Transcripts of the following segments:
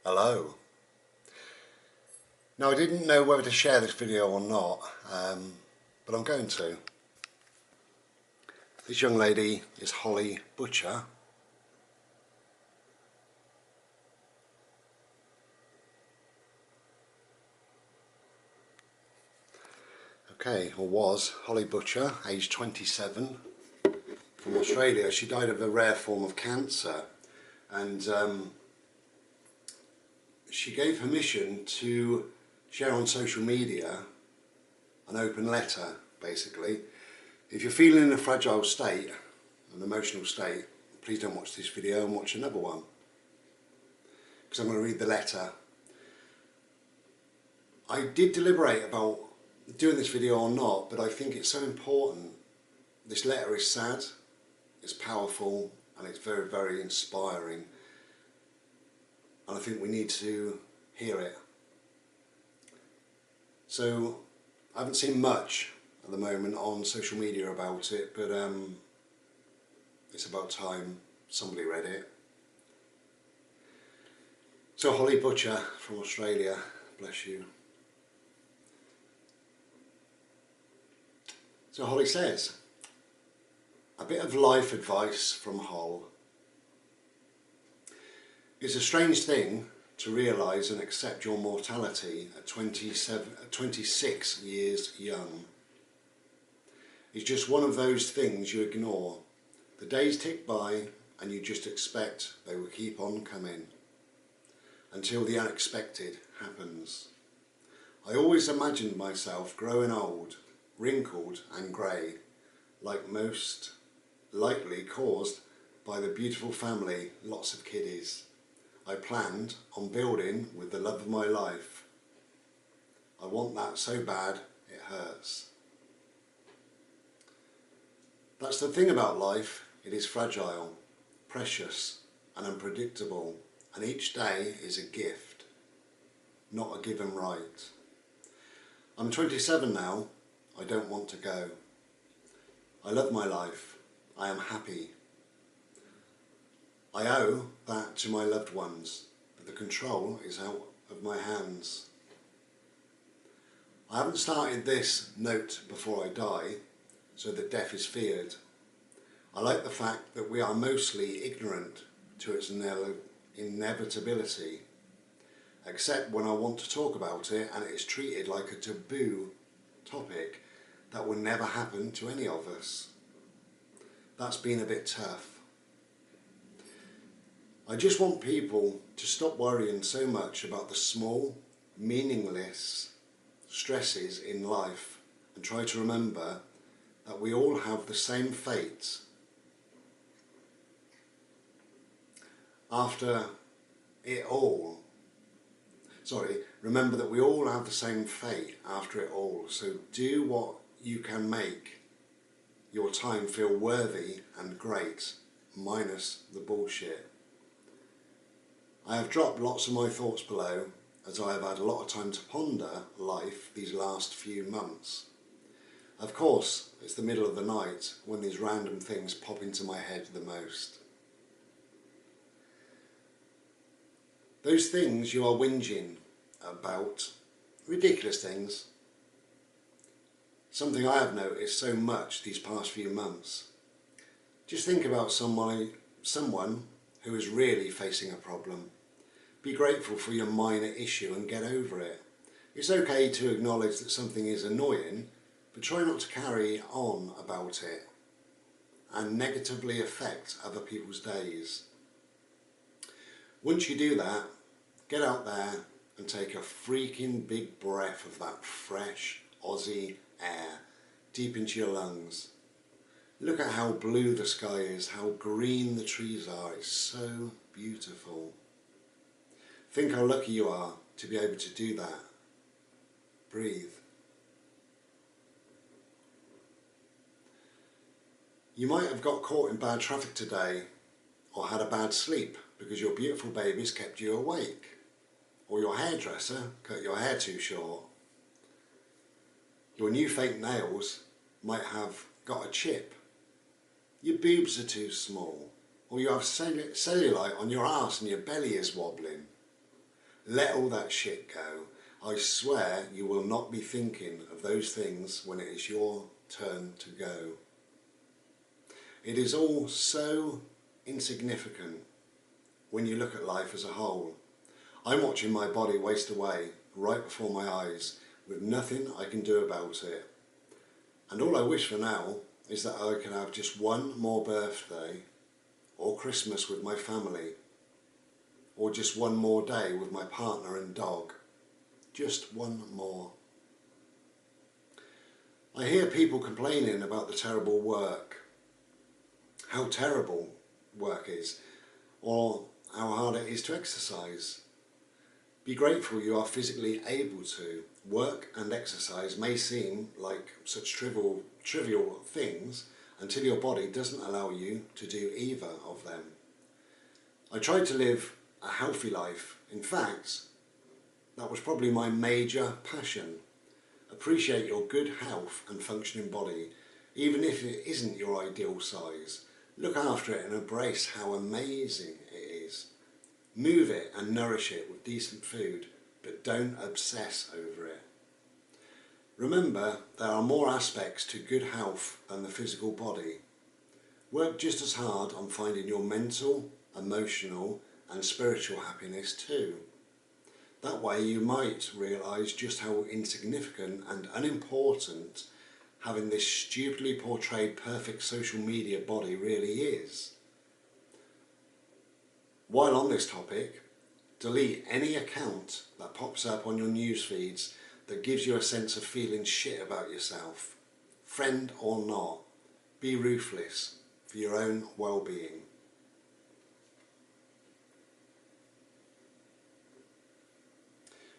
Hello. Now I didn't know whether to share this video or not, but I'm going to. This young lady is Holly Butcher. Okay, or was Holly Butcher, aged 27, from Australia. She died of a rare form of cancer, and she gave permission to share on social media an open letter, basically. If you're feeling in a fragile state, an emotional state, please don't watch this video and watch another one, because I'm going to read the letter. I did deliberate about doing this video or not, but I think it's so important. This letter is sad, it's powerful, and it's very, very inspiring. And I think we need to hear it. So, I haven't seen much at the moment on social media about it, but it's about time somebody read it. So Holly Butcher from Australia, bless you. So Holly says, a bit of life advice from Hol. It's a strange thing to realise and accept your mortality at 26 years young. It's just one of those things you ignore. The days tick by and you just expect they will keep on coming until the unexpected happens. I always imagined myself growing old, wrinkled and grey, like most likely caused by the beautiful family, lots of kiddies, I planned on building with the love of my life. I want that so bad it hurts. That's the thing about life, it is fragile, precious and unpredictable, and each day is a gift, not a given right. I'm 27 now, I don't want to go. I love my life, I am happy. I owe that to my loved ones, but the control is out of my hands. I haven't started this note before I die, so that death is feared. I like the fact that we are mostly ignorant to its inevitability, except when I want to talk about it and it is treated like a taboo topic that will never happen to any of us. That's been a bit tough. I just want people to stop worrying so much about the small, meaningless stresses in life and try to remember that we all have the same fate. Remember that we all have the same fate after it all. So do what you can make your time feel worthy and great, minus the bullshit. I have dropped lots of my thoughts below as I have had a lot of time to ponder life these last few months. Of course, it's the middle of the night when these random things pop into my head the most. Those things you are whinging about, ridiculous things. Something I have noticed so much these past few months. Just think about someone who is really facing a problem. Be grateful for your minor issue and get over it. It's okay to acknowledge that something is annoying, but try not to carry on about it and negatively affect other people's days. Once you do that, get out there and take a freaking big breath of that fresh Aussie air deep into your lungs. Look at how blue the sky is, how green the trees are. It's so beautiful. Think how lucky you are to be able to do that. Breathe. You might have got caught in bad traffic today or had a bad sleep because your beautiful babies kept you awake, or your hairdresser cut your hair too short. Your new fake nails might have got a chip. Your boobs are too small, or you have cellulite on your arse and your belly is wobbling. Let all that shit go. I swear you will not be thinking of those things when it is your turn to go. It is all so insignificant when you look at life as a whole. I'm watching my body waste away right before my eyes with nothing I can do about it. And all I wish for now is that I can have just one more birthday or Christmas with my family, or just one more day with my partner and dog. Just one more. I hear people complaining about the terrible work, how terrible work is, or how hard it is to exercise. Be grateful you are physically able to. Work and exercise may seem like such trivial things until your body doesn't allow you to do either of them. I tried to live a healthy life. In fact, that was probably my major passion. Appreciate your good health and functioning body, even if it isn't your ideal size. Look after it and embrace how amazing it is. Move it and nourish it with decent food, but don't obsess over it. Remember, there are more aspects to good health than the physical body. Work just as hard on finding your mental, emotional and spiritual happiness too. That way you might realise just how insignificant and unimportant having this stupidly portrayed perfect social media body really is. While on this topic, delete any account that pops up on your news feeds that gives you a sense of feeling shit about yourself. Friend or not, be ruthless for your own well-being.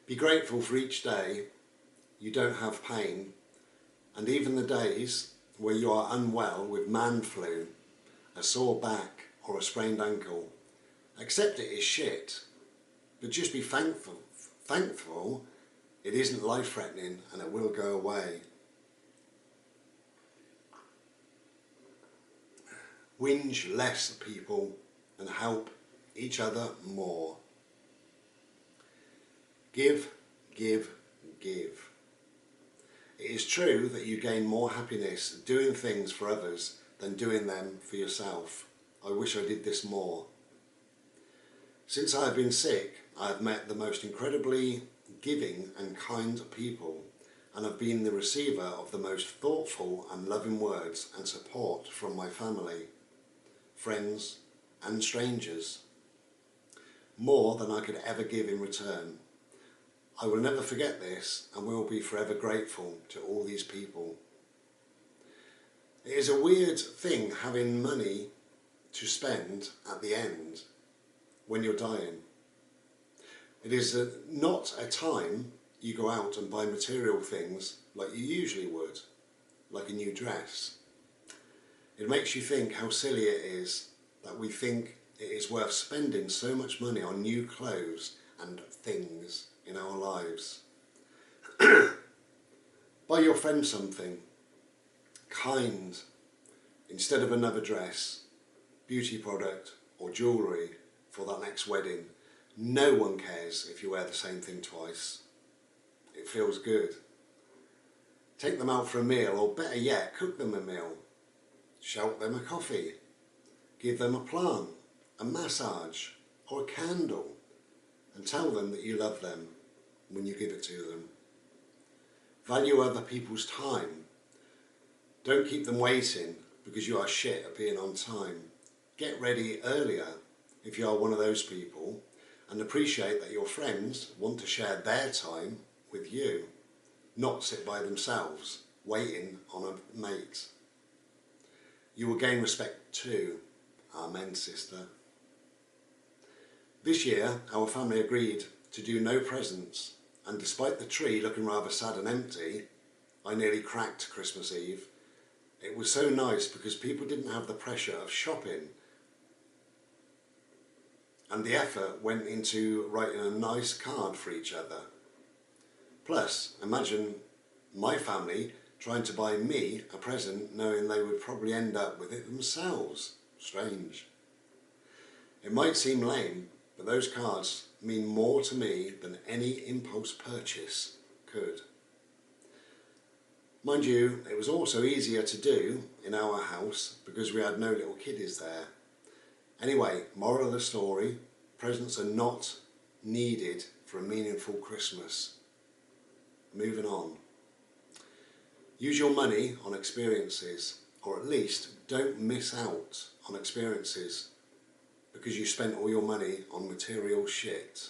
Be grateful for each day you don't have pain, and even the days where you are unwell with man flu, a sore back or a sprained ankle. Accept it is shit, but just be thankful it isn't life-threatening and it will go away. Whinge less, people, and help each other more. Give, give, give. It is true that you gain more happiness doing things for others than doing them for yourself. I wish I did this more. Since I have been sick, I have met the most incredibly giving and kind people, and have been the receiver of the most thoughtful and loving words and support from my family, friends and strangers. More than I could ever give in return. I will never forget this and will be forever grateful to all these people. It is a weird thing having money to spend at the end when you're dying. It is not a time you go out and buy material things like you usually would, like a new dress. It makes you think how silly it is that we think it is worth spending so much money on new clothes and things in our lives. Buy your friend something kind instead of another dress, beauty product or jewellery for that next wedding. No one cares if you wear the same thing twice. It feels good. Take them out for a meal, or better yet, cook them a meal. Shout them a coffee. Give them a plant, a massage or a candle, and tell them that you love them when you give it to them. Value other people's time. Don't keep them waiting because you are shit at being on time. Get ready earlier if you are one of those people, and appreciate that your friends want to share their time with you, not sit by themselves waiting on a mate. You will gain respect too. Amen, sister. This year our family agreed to do no presents, and despite the tree looking rather sad and empty, I nearly cracked Christmas Eve. It was so nice because people didn't have the pressure of shopping, and the effort went into writing a nice card for each other. Plus, imagine my family trying to buy me a present knowing they would probably end up with it themselves. Strange. It might seem lame, but those cards mean more to me than any impulse purchase could. Mind you, it was also easier to do in our house because we had no little kiddies there. Anyway, moral of the story, presents are not needed for a meaningful Christmas. Moving on. Use your money on experiences, or at least don't miss out on experiences because you spent all your money on material shit.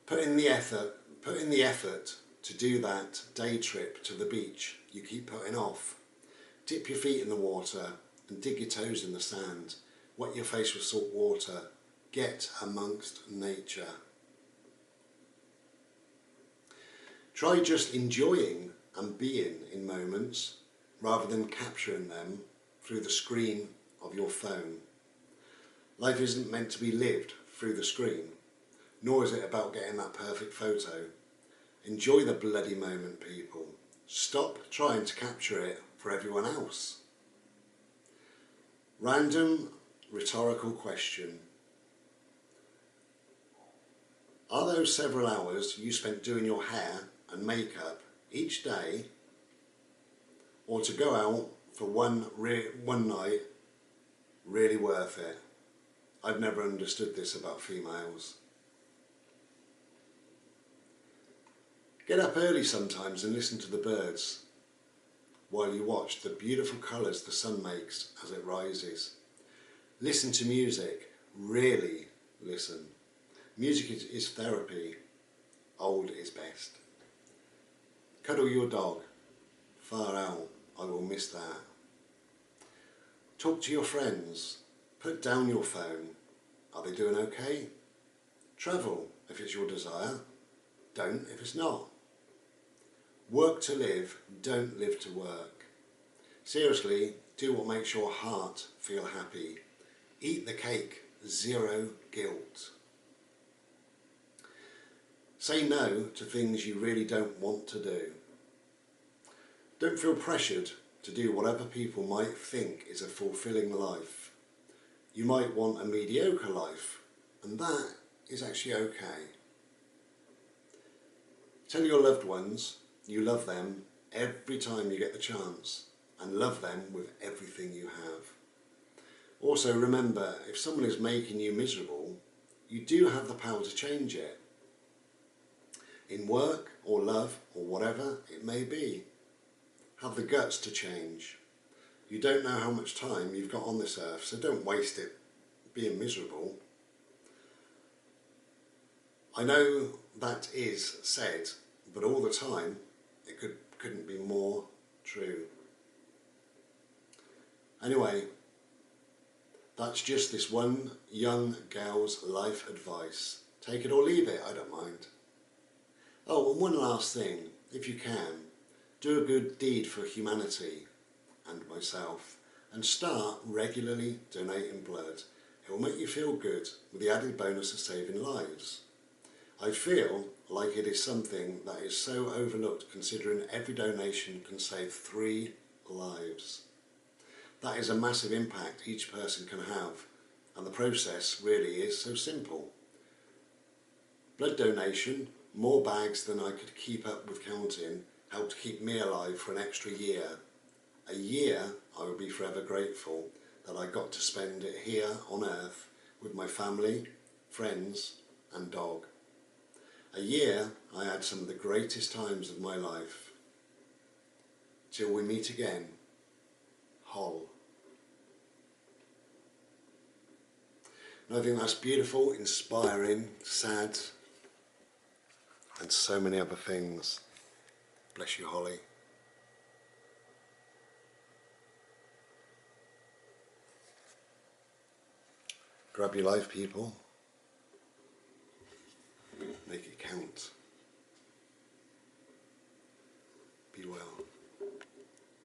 Put in the effort to do that day trip to the beach you keep putting off. Dip your feet in the water and dig your toes in the sand. Wet your face with salt water. Get amongst nature. Try just enjoying and being in moments rather than capturing them through the screen of your phone. Life isn't meant to be lived through the screen, nor is it about getting that perfect photo. Enjoy the bloody moment, people. Stop trying to capture it for everyone else. Random rhetorical question. Are those several hours you spent doing your hair and makeup each day, or to go out for one night, really worth it? I've never understood this about females. Get up early sometimes and listen to the birds while you watch the beautiful colours the sun makes as it rises. Listen to music, really listen. Music is therapy, old is best. Cuddle your dog, far out, I will miss that. Talk to your friends, put down your phone, are they doing okay? Travel if it's your desire, don't if it's not. Work to live, don't live to work. Seriously, do what makes your heart feel happy. Eat the cake, zero guilt. Say no to things you really don't want to do. Don't feel pressured to do whatever people might think is a fulfilling life. You might want a mediocre life, and that is actually okay. Tell your loved ones you love them every time you get the chance, and love them with everything you have. Also remember, if someone is making you miserable, you do have the power to change it. In work or love or whatever it may be. Have the guts to change. You don't know how much time you've got on this earth, so don't waste it being miserable. I know that is said, but all the time it couldn't be more true. Anyway, that's just this one young gal's life advice. Take it or leave it, I don't mind. Oh, and one last thing, if you can, do a good deed for humanity and myself, and start regularly donating blood. It will make you feel good with the added bonus of saving lives. I feel like it is something that is so overlooked, considering every donation can save 3 lives. That is a massive impact each person can have, and the process really is so simple. Blood donation, more bags than I could keep up with counting, helped keep me alive for an extra year. A year I will be forever grateful that I got to spend it here on earth with my family, friends and dog. A year I had some of the greatest times of my life. Till we meet again, Hull. And I think that's beautiful, inspiring, sad, and so many other things. Bless you, Holly. Grab your life, people. Make it count.